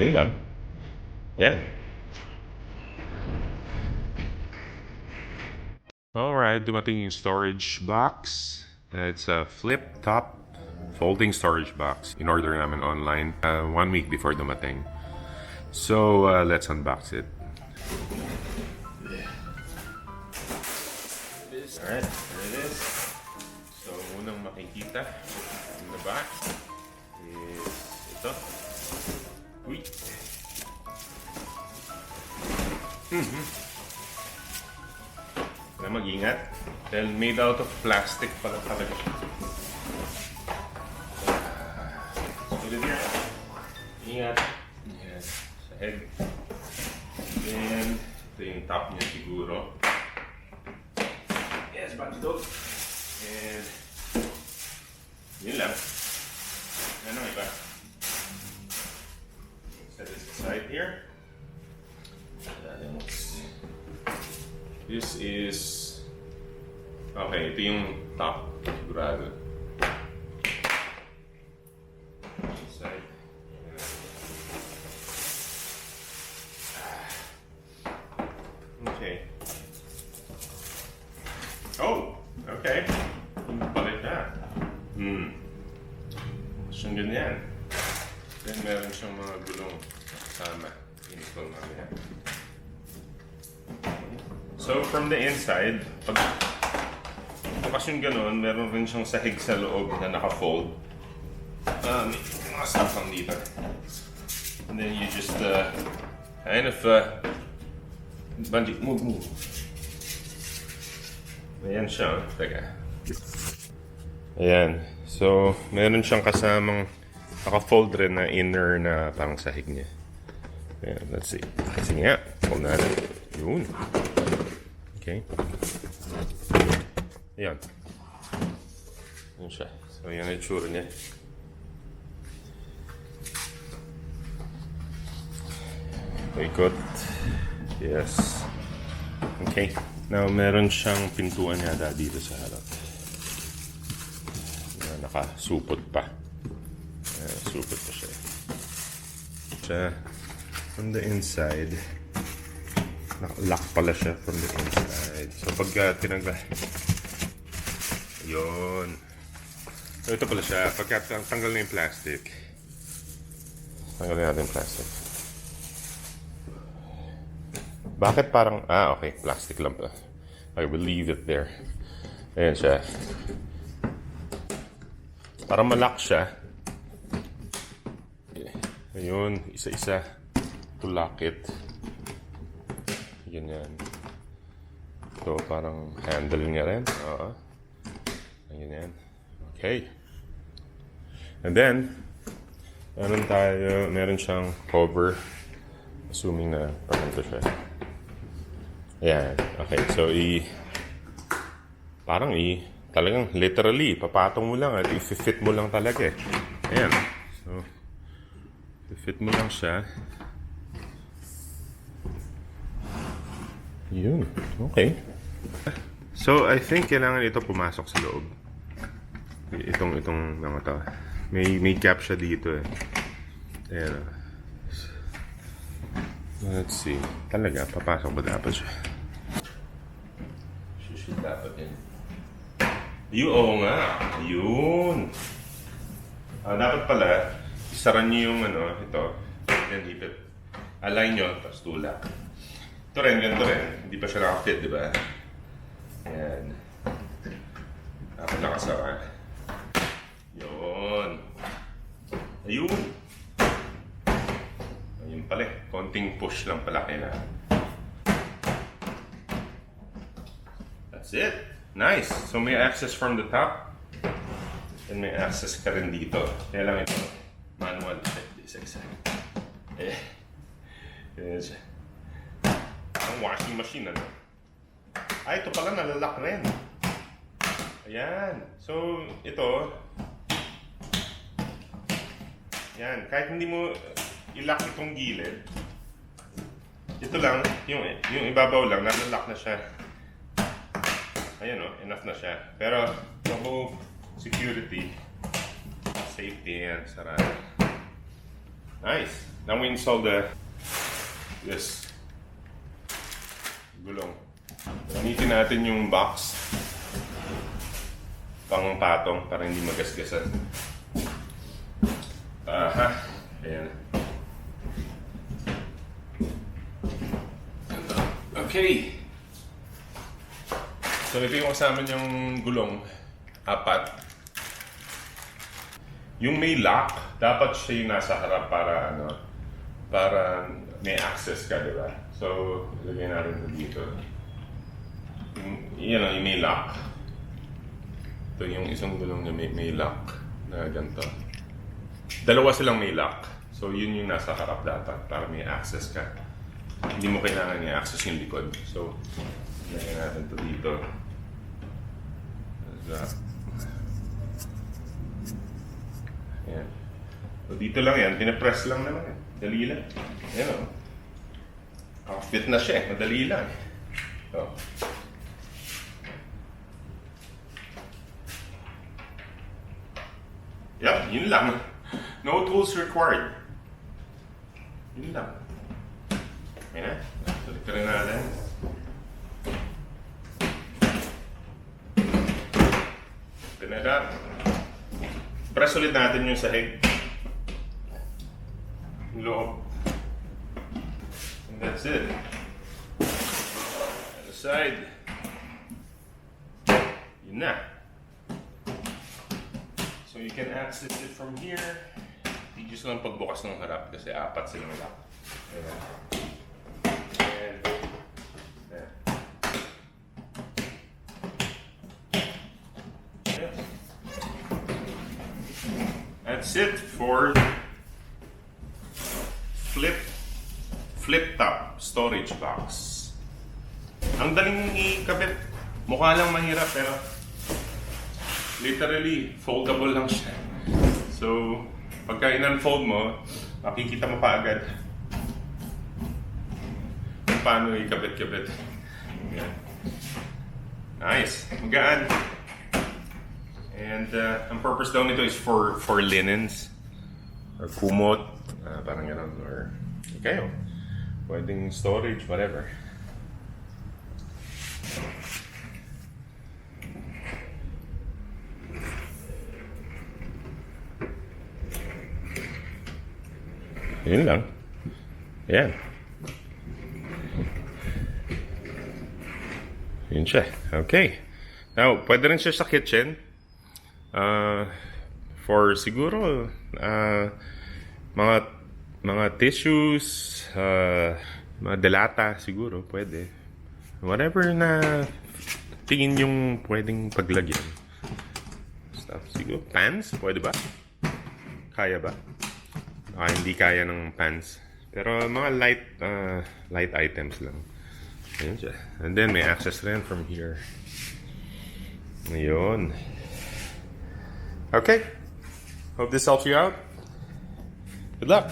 There you go. Yeah. Alright, dumating yung storage box. It's a flip top folding storage box. In order namin online 1 week before dumating. So let's unbox it. Alright, there it is. So unang makikita in the box is ito. Uy! Na mag-ingat. Dahil made out of plastic pala talaga siya. Put it here. Ingat. Yes. Sa head. Then, ito yung top niya siguro. Yes, bandito. And, yun lang. Ano iba? Set this aside here. This is... Okay, ito yung top. Sigurado. Side. Okay. Oh! Okay. Palit na. Siyang ganyan. Then meron siyang mga gulong kasama. Inipol mamaya. So, from the inside, pag bukas yung ganun, meron rin siyang sahig sa loob na naka-fold. May mga stuff lang dito. And then you just kind of move. Ayan siya. Teka. Ayan. So, meron siyang kasamang naka-fold rin na inner na parang sahig niya. Ayan, let's see. Kasi nga, fold natin. Yun. Okay. Ayan. Ayan siya. So, yan ang itsura niya. Ikot. Yes. Okay. Now, meron siyang pintuan yata dito sa harap. Na nakasupot pa. Supot pa siya. Siya, from the inside, naka-lock pala siya from the inside. So, pagka tinanggal... Yun. So, ito pala siya. Pagka tanggal na yung plastic. Tanggalin natin yung plastic. Bakit parang... okay. Plastic lang pala. I will leave it there. Ayan siya. Para ma-lock siya. Ayun. Isa-isa. To lock it. Ganyan. So, parang handle niya rin. Oo. Ganyan. Okay. And then, meron siyang cover. Assuming na parang ito siya. Ayan. Okay. So, talagang literally, papatong mo lang at i-fit mo lang talaga eh. Ayan. So, i-fit mo lang siya. Yun. Okay. So, I think kailangan ito pumasok sa loob. Itong mga to. May gap siya dito eh. Ayan. Let's see. Talaga, papasok ba dapat siya? Should dapat yan. Oo nga. Yun. Dapat pala, isaran nyo yung ito. Then ipit. Align nyo, tapos tulak. Ito rin, ganito rin. Hindi pa siya naka-fit, di ba? Ayan. Dapat nakasara. Yun. Ayun. Ayun pala eh. Konting push lang pala kailangan. That's it. Nice. So may access from the top. And may access ka rin dito. Kaya lang ito. Manual. Check this exact. Yan siya. Ang washing machine, ano? Ito pala, nalalak rin. Ayan. So, ito. Ayan. Kahit hindi mo ilock itong gilid, ito lang, yung ibabaw lang, nalalak na siya. Ayan o, enough na siya. Pero, the whole security, safety, yan, sarado. Nice. Now we install this gulong. Gamitin natin yung box pang patong para hindi magasgasan. Aha. Ayan. Okay. So ito yung kasama niyang gulong. 4. Yung may lock, dapat siya yung nasa harap para para may access ka, di ba? So, ilagay natin ito dito. Yung may lock. Ito yung isang gulong na may lock na ganito. Dalawa silang may lock. So, yun yung nasa harap dapat para may access ka. Hindi mo kailangan i-access yung likod. So, ilagay natin ito dito. Ayan. So, dito lang yan. Pinapress lang naman. Dali lang. Ayan o. Fit na siya. Madali lang. So. Yep, yun lang. No tools required. Yun lang. Ayan na. Tuloy ka rin natin. Pinadap. Press ulit natin yung sahig. Yung loob. And that's it. Other side. Yun na. So you can access it from here. Hindi just lang pagbukas ng harap kasi 4 silang lock. Ayan. And ayan. That's it for flip top storage box. Ang daling ikabit. Mukha lang mahirap pero literally foldable lang siya. So pagka in-unfold mo, makikita mo pa agad kung paano ikabit-kabit. Yan. Nice. Magaan. And ang purpose daw nito is for linens or kumot, parang gano'n, or kayo. Pwedeng storage, whatever. Yun lang. Yan. Yun siya. Okay. Now, pwede rin siya sa kitchen. For siguro mga tissues, mga delata siguro pwede. Whatever na tingin yung pwedeng paglagyan. Stuff siguro. Pants, pwede ba? Kaya ba? Hindi kaya ng pants. Pero mga light items lang. Ayun siya. And then may access rin from here. Ayun. Okay. Hope this helps you out. Good luck.